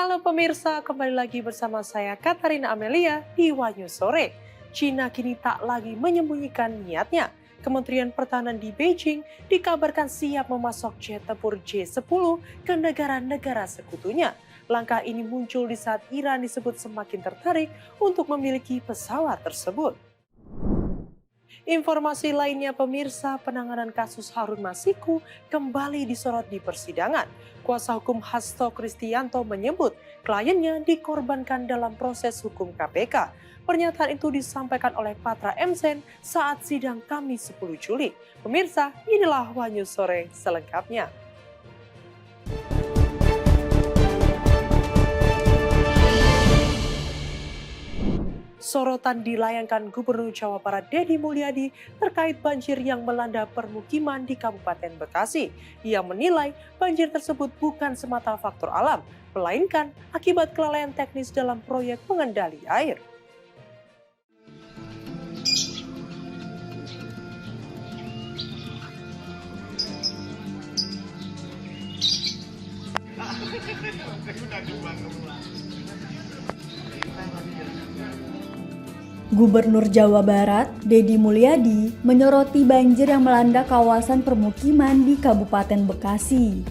Halo pemirsa, kembali lagi bersama saya Katarina Amelia di Wanyu Sore. Cina kini tak lagi menyembunyikan niatnya. Kementerian Pertahanan di Beijing dikabarkan siap memasok jet tempur J-10 ke negara-negara sekutunya. Langkah ini muncul di saat Iran disebut semakin tertarik untuk memiliki pesawat tersebut. Informasi lainnya pemirsa, penanganan kasus Harun Masiku kembali disorot di persidangan. Kuasa hukum Hasto Kristianto menyebut kliennya dikorbankan dalam proses hukum KPK. Pernyataan itu disampaikan oleh Patra M. Zen saat sidang Kamis 10 Juli. Pemirsa, inilah Wanyu Sore selengkapnya. Sorotan dilayangkan Gubernur Jawa Barat Deddy Mulyadi terkait banjir yang melanda permukiman di Kabupaten Bekasi. Ia menilai banjir tersebut bukan semata faktor alam, melainkan akibat kelalaian teknis dalam proyek pengendali air. Gubernur Jawa Barat, Deddy Mulyadi, menyoroti banjir yang melanda kawasan permukiman di Kabupaten Bekasi.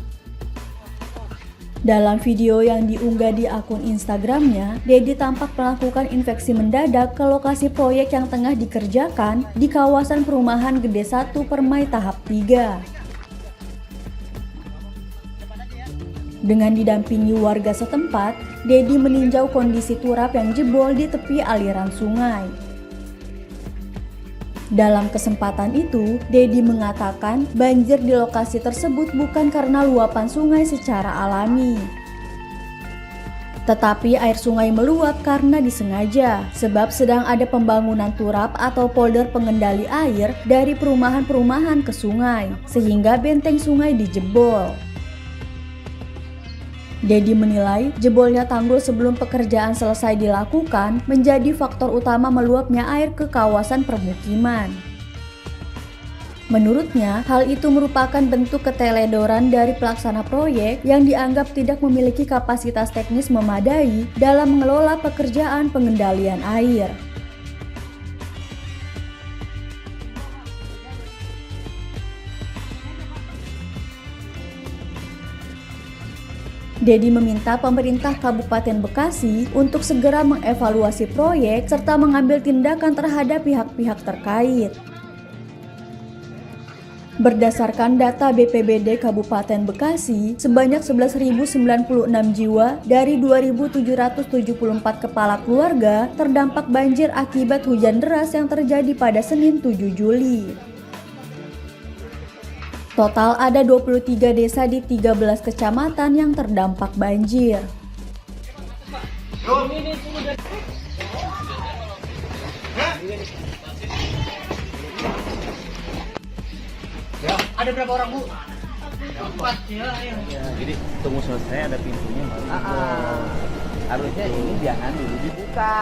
Dalam video yang diunggah di akun Instagramnya, Deddy tampak melakukan inspeksi mendadak ke lokasi proyek yang tengah dikerjakan di kawasan perumahan Gede 1 Permai tahap 3. Dengan didampingi warga setempat, Deddy meninjau kondisi turap yang jebol di tepi aliran sungai. Dalam kesempatan itu, Deddy mengatakan banjir di lokasi tersebut bukan karena luapan sungai secara alami. Tetapi air sungai meluap karena disengaja, sebab sedang ada pembangunan turap atau polder pengendali air dari perumahan-perumahan ke sungai, sehingga benteng sungai dijebol. Deddy menilai jebolnya tanggul sebelum pekerjaan selesai dilakukan menjadi faktor utama meluapnya air ke kawasan permukiman. Menurutnya, hal itu merupakan bentuk keteledoran dari pelaksana proyek yang dianggap tidak memiliki kapasitas teknis memadai dalam mengelola pekerjaan pengendalian air. Deddy meminta pemerintah Kabupaten Bekasi untuk segera mengevaluasi proyek serta mengambil tindakan terhadap pihak-pihak terkait. Berdasarkan data BPBD Kabupaten Bekasi, sebanyak 11.096 jiwa dari 2.774 kepala keluarga terdampak banjir akibat hujan deras yang terjadi pada Senin 7 Juli. Total ada 23 desa di 13 kecamatan yang terdampak banjir. Ada berapa orang, Bu? 4 ya. Jadi tunggu selesai ada pintunya baru. Harusnya ini jangan dulu dibuka.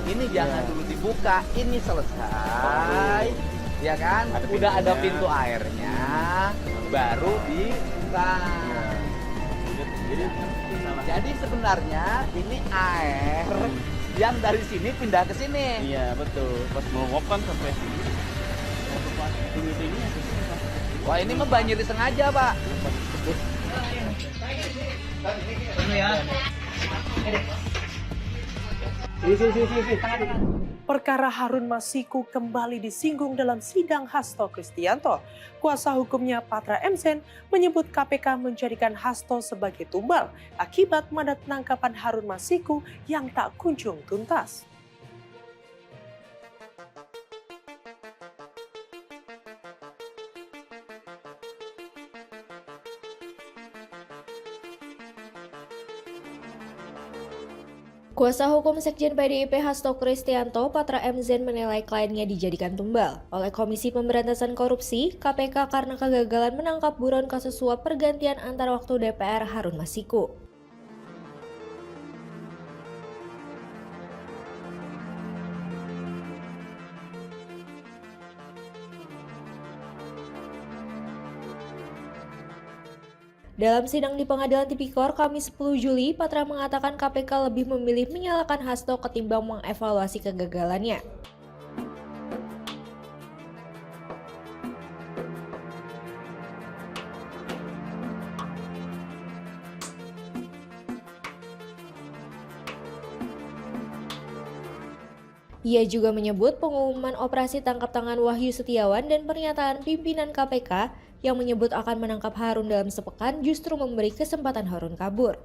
Ini jangan dulu dibuka. Ini selesai. Ya kan? Udah ada pintu airnya, baru dibuka. Jadi sebenarnya ini air yang dari sini pindah ke sini. Iya betul. Pas mau ngop kan sampai sini. Wah ini mah banjir disengaja, Pak. Dulu ya. Perkara Harun Masiku kembali disinggung dalam sidang Hasto Kristianto. Kuasa hukumnya Patra M. Zen menyebut KPK menjadikan Hasto sebagai tumbal akibat mandat penangkapan Harun Masiku yang tak kunjung tuntas. Kuasa hukum Sekjen PDIP Hasto Kristianto, Patra M. Zen menilai kliennya dijadikan tumbal oleh Komisi Pemberantasan Korupsi (KPK) karena kegagalan menangkap buron kasus suap pergantian antar waktu DPR Harun Masiku. Dalam sidang di Pengadilan Tipikor Kamis 10 Juli, Patra mengatakan KPK lebih memilih menyalahkan Hasto ketimbang mengevaluasi kegagalannya. Ia juga menyebut pengumuman operasi tangkap tangan Wahyu Setiawan dan pernyataan pimpinan KPK yang menyebut akan menangkap Harun dalam sepekan justru memberi kesempatan Harun kabur.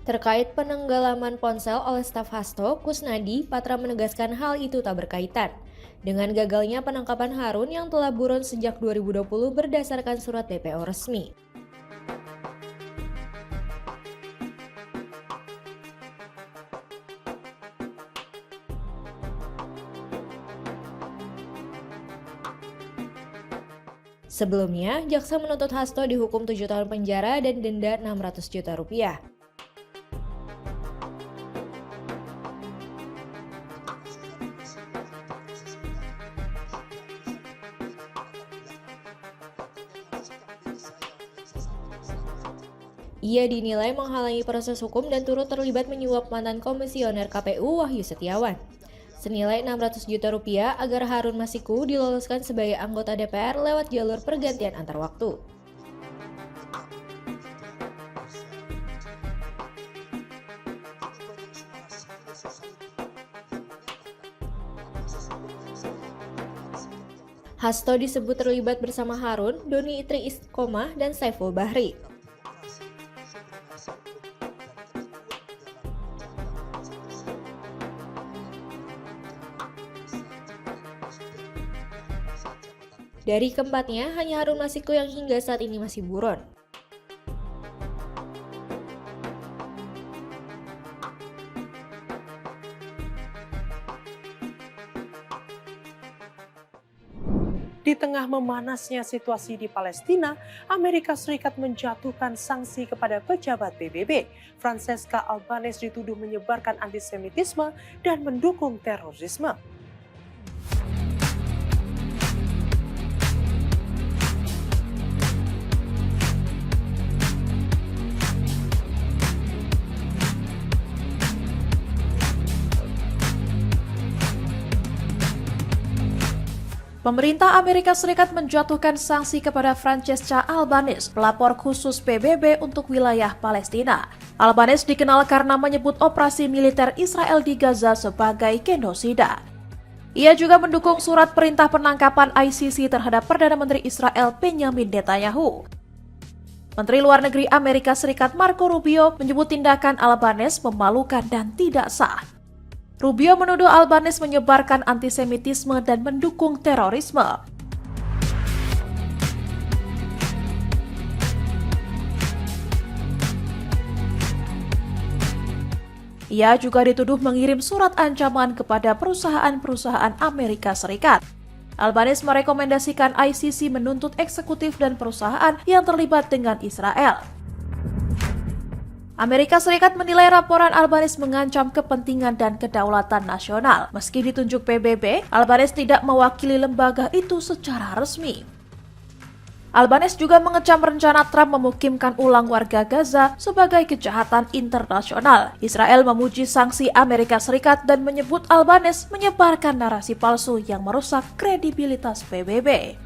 Terkait penenggelaman ponsel oleh staf Hasto, Kusnadi, Patra menegaskan hal itu tak berkaitan dengan gagalnya penangkapan Harun yang telah buron sejak 2020 berdasarkan surat DPO resmi. Sebelumnya, jaksa menuntut Hasto dihukum 7 tahun penjara dan denda 600 juta rupiah. Ia dinilai menghalangi proses hukum dan turut terlibat menyuap mantan komisioner KPU Wahyu Setiawan senilai 600 juta rupiah agar Harun Masiku diloloskan sebagai anggota DPR lewat jalur pergantian antar waktu. Hasto disebut terlibat bersama Harun, Doni Itri Istiqomah, dan Saiful Bahri. Dari keempatnya, hanya Harun Masiku yang hingga saat ini masih buron. Di tengah memanasnya situasi di Palestina, Amerika Serikat menjatuhkan sanksi kepada pejabat PBB. Francesca Albanese dituduh menyebarkan antisemitisme dan mendukung terorisme. Pemerintah Amerika Serikat menjatuhkan sanksi kepada Francesca Albanese, pelapor khusus PBB untuk wilayah Palestina. Albanese dikenal karena menyebut operasi militer Israel di Gaza sebagai genosida. Ia juga mendukung surat perintah penangkapan ICC terhadap Perdana Menteri Israel Benjamin Netanyahu. Menteri Luar Negeri Amerika Serikat Marco Rubio menyebut tindakan Albanese memalukan dan tidak sah. Rubio menuduh Albanese menyebarkan antisemitisme dan mendukung terorisme. Ia juga dituduh mengirim surat ancaman kepada perusahaan-perusahaan Amerika Serikat. Albanese merekomendasikan ICC menuntut eksekutif dan perusahaan yang terlibat dengan Israel. Amerika Serikat menilai laporan Albanese mengancam kepentingan dan kedaulatan nasional. Meski ditunjuk PBB, Albanese tidak mewakili lembaga itu secara resmi. Albanese juga mengecam rencana Trump memukimkan ulang warga Gaza sebagai kejahatan internasional. Israel memuji sanksi Amerika Serikat dan menyebut Albanese menyebarkan narasi palsu yang merusak kredibilitas PBB.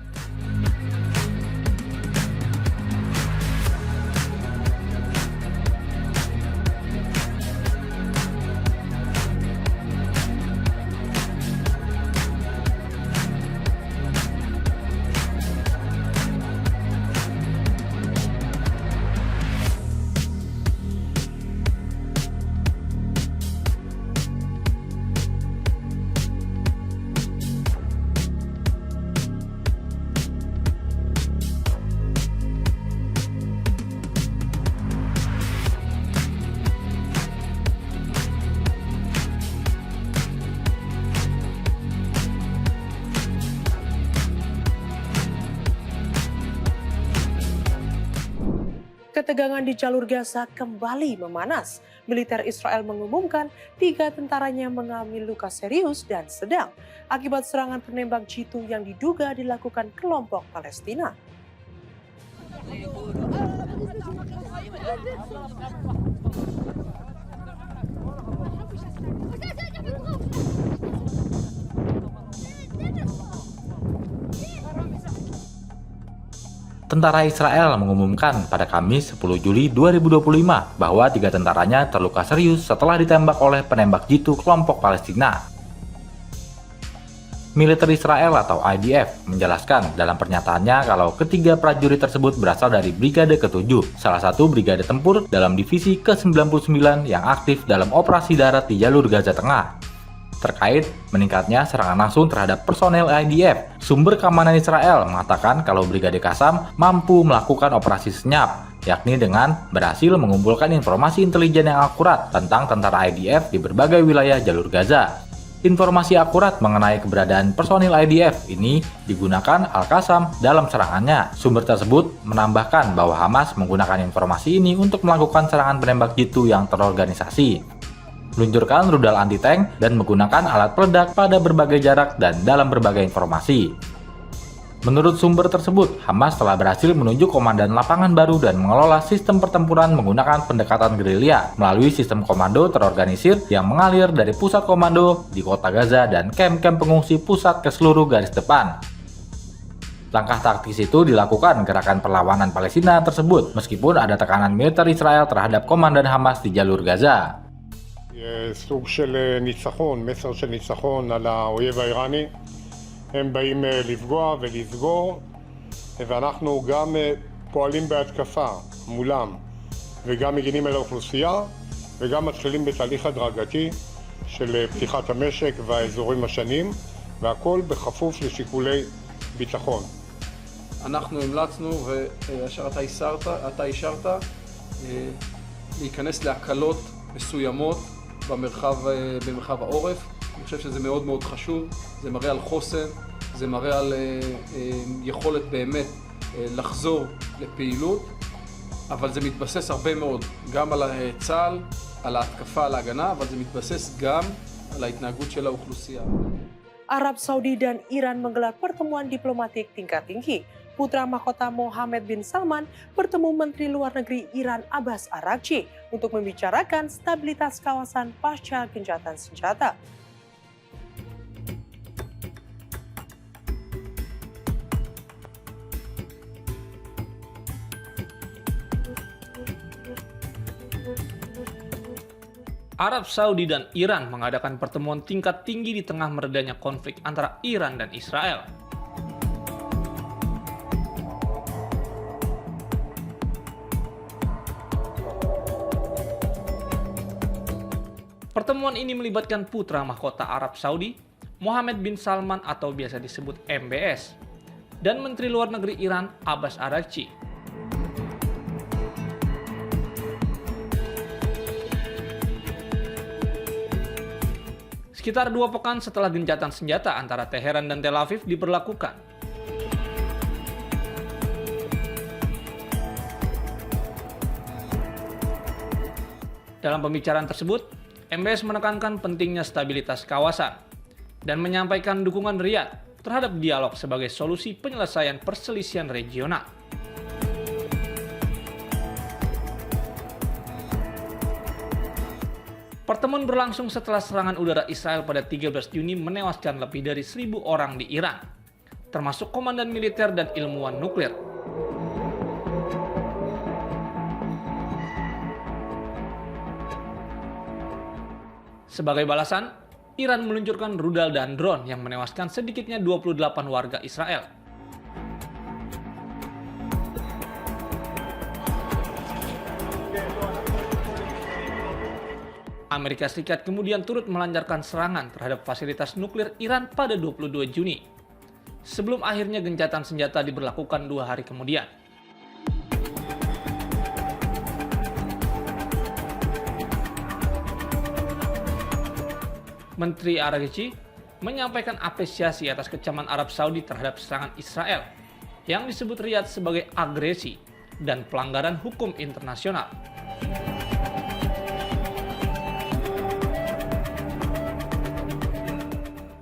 Ketegangan di jalur Gaza kembali memanas. Militer Israel mengumumkan 3 tentaranya mengalami luka serius dan sedang akibat serangan penembak jitu yang diduga dilakukan kelompok Palestina. Tentara Israel mengumumkan pada Kamis 10 Juli 2025 bahwa 3 tentaranya terluka serius setelah ditembak oleh penembak jitu kelompok Palestina. Militer Israel atau IDF menjelaskan dalam pernyataannya kalau ketiga prajurit tersebut berasal dari Brigade ke-7, salah satu brigade tempur dalam divisi ke-99 yang aktif dalam operasi darat di jalur Gaza Tengah. Terkait meningkatnya serangan langsung terhadap personel IDF, sumber keamanan Israel mengatakan kalau Brigade Qassam mampu melakukan operasi senyap, yakni dengan berhasil mengumpulkan informasi intelijen yang akurat tentang tentara IDF di berbagai wilayah jalur Gaza. Informasi akurat mengenai keberadaan personil IDF ini digunakan Al-Qassam dalam serangannya. Sumber tersebut menambahkan bahwa Hamas menggunakan informasi ini untuk melakukan serangan penembak jitu yang terorganisasi, meluncurkan rudal anti-tank, dan menggunakan alat peledak pada berbagai jarak dan dalam berbagai informasi. Menurut sumber tersebut, Hamas telah berhasil menunjuk komandan lapangan baru dan mengelola sistem pertempuran menggunakan pendekatan gerilya melalui sistem komando terorganisir yang mengalir dari pusat komando di kota Gaza dan kamp-kamp pengungsi pusat ke seluruh garis depan. Langkah taktis itu dilakukan gerakan perlawanan Palestina tersebut meskipun ada tekanan militer Israel terhadap komandan Hamas di jalur Gaza. סוג של ניצחון, מסר של ניצחון על האויב האיראני. הם באים לפגוע ולסגור, ואנחנו גם פועלים בהתקפה מולם, וגם מגינים על האוכלוסייה, וגם מתחילים בתהליך הדרגתי של פתיחת המשק והאזורים השונים, והכל בכפוף לשיקולי ביטחון. אנחנו המלצנו, ואשר אתה אישרת, להיכנס להקלות מסוימות במרחב העורף. אני חושב שזה מאוד מאוד חשוב, זה מראה על חוסן, זה מראה על יכולת באמת לחזור לפעילות, אבל זה מתבסס הרבה מאוד גם על צה"ל, על ההתקפה, על ההגנה, אבל זה מתבסס גם על ההתנהגות של האוכלוסייה. Arab Saudi dan Iran menggelar pertemuan diplomatik tingkat tinggi. Putra mahkota Mohammed bin Salman bertemu Menteri Luar Negeri Iran Abbas Araghchi untuk membicarakan stabilitas kawasan pasca gencatan senjata. Arab Saudi dan Iran mengadakan pertemuan tingkat tinggi di tengah meredanya konflik antara Iran dan Israel. Pertemuan ini melibatkan putra mahkota Arab Saudi, Mohammed bin Salman atau biasa disebut MBS, dan Menteri Luar Negeri Iran Abbas Araghchi. Sekitar 2 pekan setelah gencatan senjata antara Teheran dan Tel Aviv diberlakukan. Dalam pembicaraan tersebut, MBS menekankan pentingnya stabilitas kawasan dan menyampaikan dukungan Riyadh terhadap dialog sebagai solusi penyelesaian perselisihan regional. Pertemuan berlangsung setelah serangan udara Israel pada 13 Juni menewaskan lebih dari 1.000 orang di Iran, termasuk komandan militer dan ilmuwan nuklir. Sebagai balasan, Iran meluncurkan rudal dan drone yang menewaskan sedikitnya 28 warga Israel. Amerika Serikat kemudian turut melancarkan serangan terhadap fasilitas nuklir Iran pada 22 Juni, sebelum akhirnya gencatan senjata diberlakukan 2 hari kemudian. Menteri Araghchi menyampaikan apresiasi atas kecaman Arab Saudi terhadap serangan Israel yang disebut Riyadh sebagai agresi dan pelanggaran hukum internasional.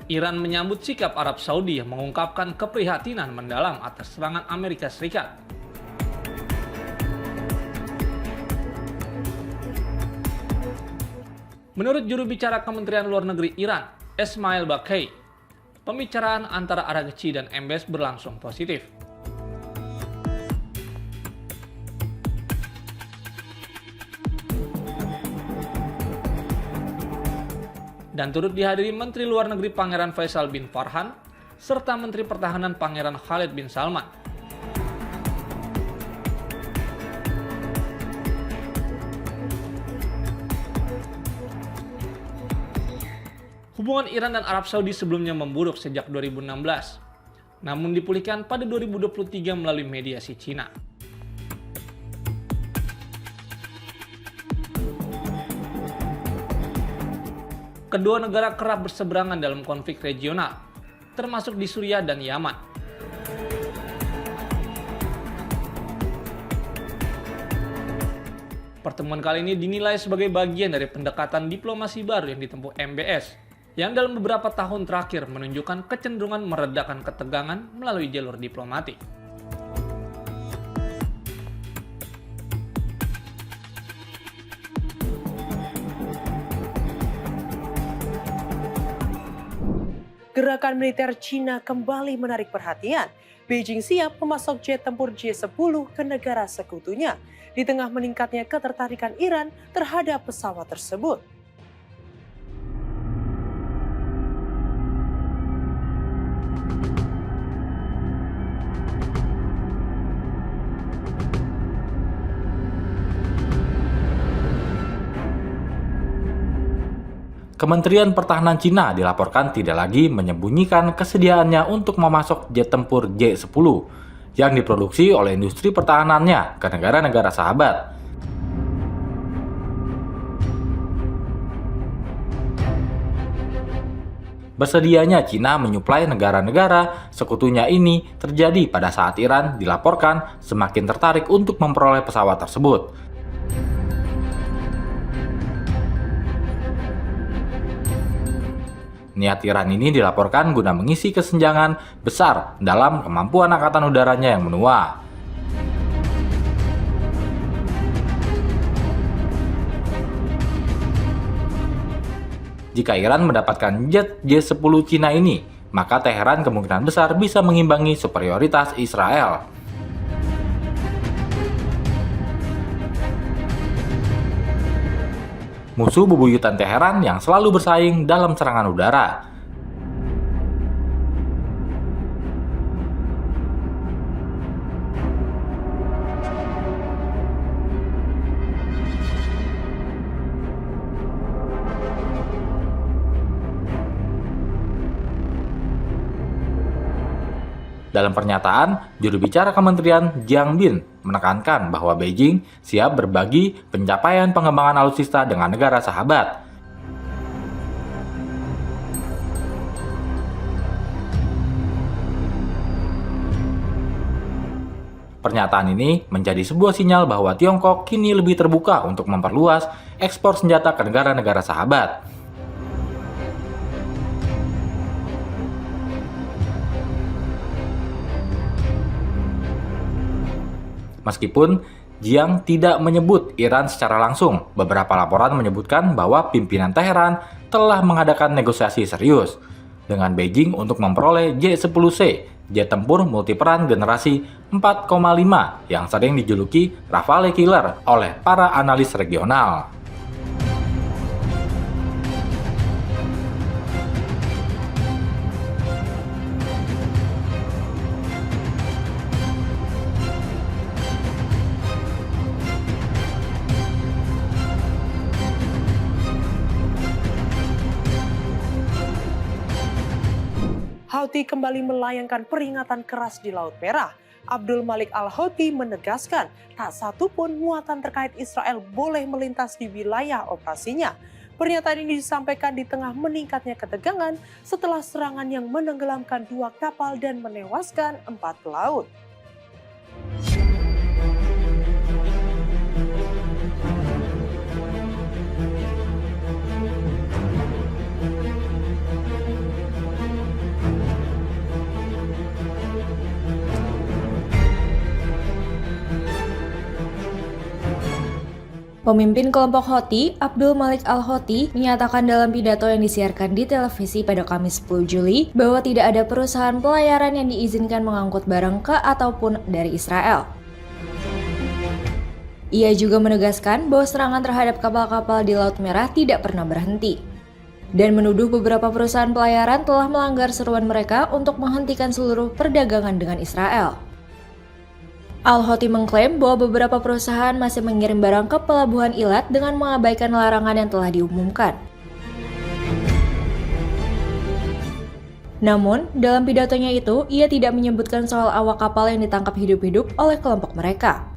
Iran menyambut sikap Arab Saudi yang mengungkapkan keprihatinan mendalam atas serangan Amerika Serikat. Menurut juru bicara Kementerian Luar Negeri Iran, Esmail Baghai, pembicaraan antara Araghchi dan MBS berlangsung positif. Dan turut dihadiri Menteri Luar Negeri Pangeran Faisal bin Farhan, serta Menteri Pertahanan Pangeran Khalid bin Salman. Hubungan Iran dan Arab Saudi sebelumnya memburuk sejak 2016, namun dipulihkan pada 2023 melalui mediasi Cina. Kedua negara kerap berseberangan dalam konflik regional, termasuk di Suriah dan Yaman. Pertemuan kali ini dinilai sebagai bagian dari pendekatan diplomasi baru yang ditempuh MBS, yang dalam beberapa tahun terakhir menunjukkan kecenderungan meredakan ketegangan melalui jalur diplomatik. Gerakan militer Cina kembali menarik perhatian. Beijing siap memasok jet tempur J-10 ke negara sekutunya di tengah meningkatnya ketertarikan Iran terhadap pesawat tersebut. Kementerian Pertahanan Cina dilaporkan tidak lagi menyembunyikan kesediaannya untuk memasok jet tempur J-10 yang diproduksi oleh industri pertahanannya ke negara-negara sahabat. Bersedianya Cina menyuplai negara-negara sekutunya ini terjadi pada saat Iran dilaporkan semakin tertarik untuk memperoleh pesawat tersebut. Niat Iran ini dilaporkan guna mengisi kesenjangan besar dalam kemampuan angkatan udaranya yang menua. Jika Iran mendapatkan jet J-10 Cina ini, maka Teheran kemungkinan besar bisa mengimbangi superioritas Israel. Musuh bebuyutan Teheran yang selalu bersaing dalam serangan udara. Dalam pernyataan, juru bicara Kementerian Jiang Bin menekankan bahwa Beijing siap berbagi pencapaian pengembangan alutsista dengan negara sahabat. Pernyataan ini menjadi sebuah sinyal bahwa Tiongkok kini lebih terbuka untuk memperluas ekspor senjata ke negara-negara sahabat. Meskipun Jiang tidak menyebut Iran secara langsung, beberapa laporan menyebutkan bahwa pimpinan Teheran telah mengadakan negosiasi serius dengan Beijing untuk memperoleh J-10C, jet tempur multiperan generasi 4,5 yang sering dijuluki Rafale Killer oleh para analis regional. Houthi kembali melayangkan peringatan keras di Laut Merah. Abdul Malik Al-Houthi menegaskan tak satu pun muatan terkait Israel boleh melintas di wilayah operasinya. Pernyataan ini disampaikan di tengah meningkatnya ketegangan setelah serangan yang menenggelamkan 2 kapal dan menewaskan 4 pelaut. Pemimpin kelompok Houthi, Abdul Malik Al-Houthi, menyatakan dalam pidato yang disiarkan di televisi pada Kamis 10 Juli bahwa tidak ada perusahaan pelayaran yang diizinkan mengangkut barang ke ataupun dari Israel. Ia juga menegaskan bahwa serangan terhadap kapal-kapal di Laut Merah tidak pernah berhenti, dan menuduh beberapa perusahaan pelayaran telah melanggar seruan mereka untuk menghentikan seluruh perdagangan dengan Israel. Al-Houthi mengklaim bahwa beberapa perusahaan masih mengirim barang ke Pelabuhan Eilat dengan mengabaikan larangan yang telah diumumkan. Namun, dalam pidatonya itu, ia tidak menyebutkan soal awak kapal yang ditangkap hidup-hidup oleh kelompok mereka.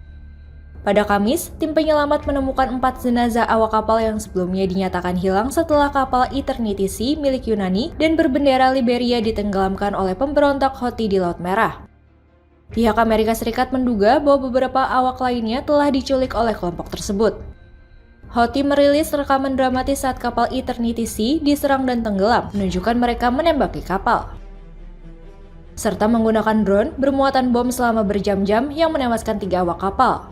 Pada Kamis, tim penyelamat menemukan 4 jenazah awak kapal yang sebelumnya dinyatakan hilang setelah kapal Eternity Sea milik Yunani dan berbendera Liberia ditenggelamkan oleh pemberontak Houthi di Laut Merah. Pihak Amerika Serikat menduga bahwa beberapa awak lainnya telah diculik oleh kelompok tersebut. Houthi merilis rekaman dramatis saat kapal Eternity Sea diserang dan tenggelam, menunjukkan mereka menembaki kapal, serta menggunakan drone bermuatan bom selama berjam-jam yang menewaskan 3 awak kapal.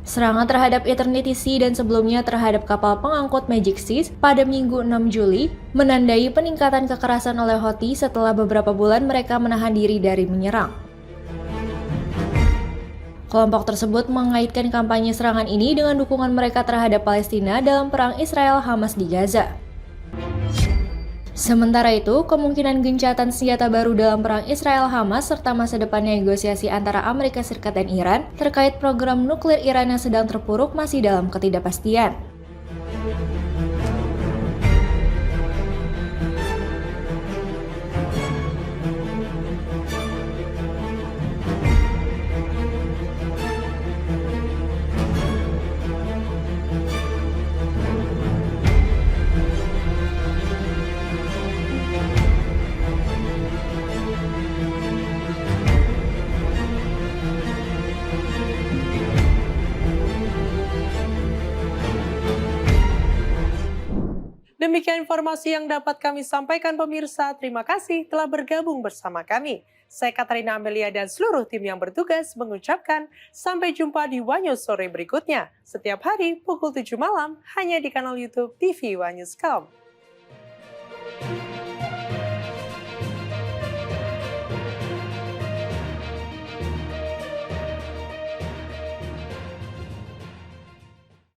Serangan terhadap Eternity Sea dan sebelumnya terhadap kapal pengangkut Magic Seas pada Minggu 6 Juli menandai peningkatan kekerasan oleh Houthi setelah beberapa bulan mereka menahan diri dari menyerang. Kelompok tersebut mengaitkan kampanye serangan ini dengan dukungan mereka terhadap Palestina dalam perang Israel-Hamas di Gaza. Sementara itu, kemungkinan gencatan senjata baru dalam perang Israel-Hamas serta masa depan negosiasi antara Amerika Serikat dan Iran terkait program nuklir Iran yang sedang terpuruk masih dalam ketidakpastian. Demikian informasi yang dapat kami sampaikan pemirsa. Terima kasih telah bergabung bersama kami. Saya Katarina Amelia dan seluruh tim yang bertugas mengucapkan sampai jumpa di Wanyus sore berikutnya. Setiap hari pukul 7 malam hanya di kanal YouTube TV Wanyus.com.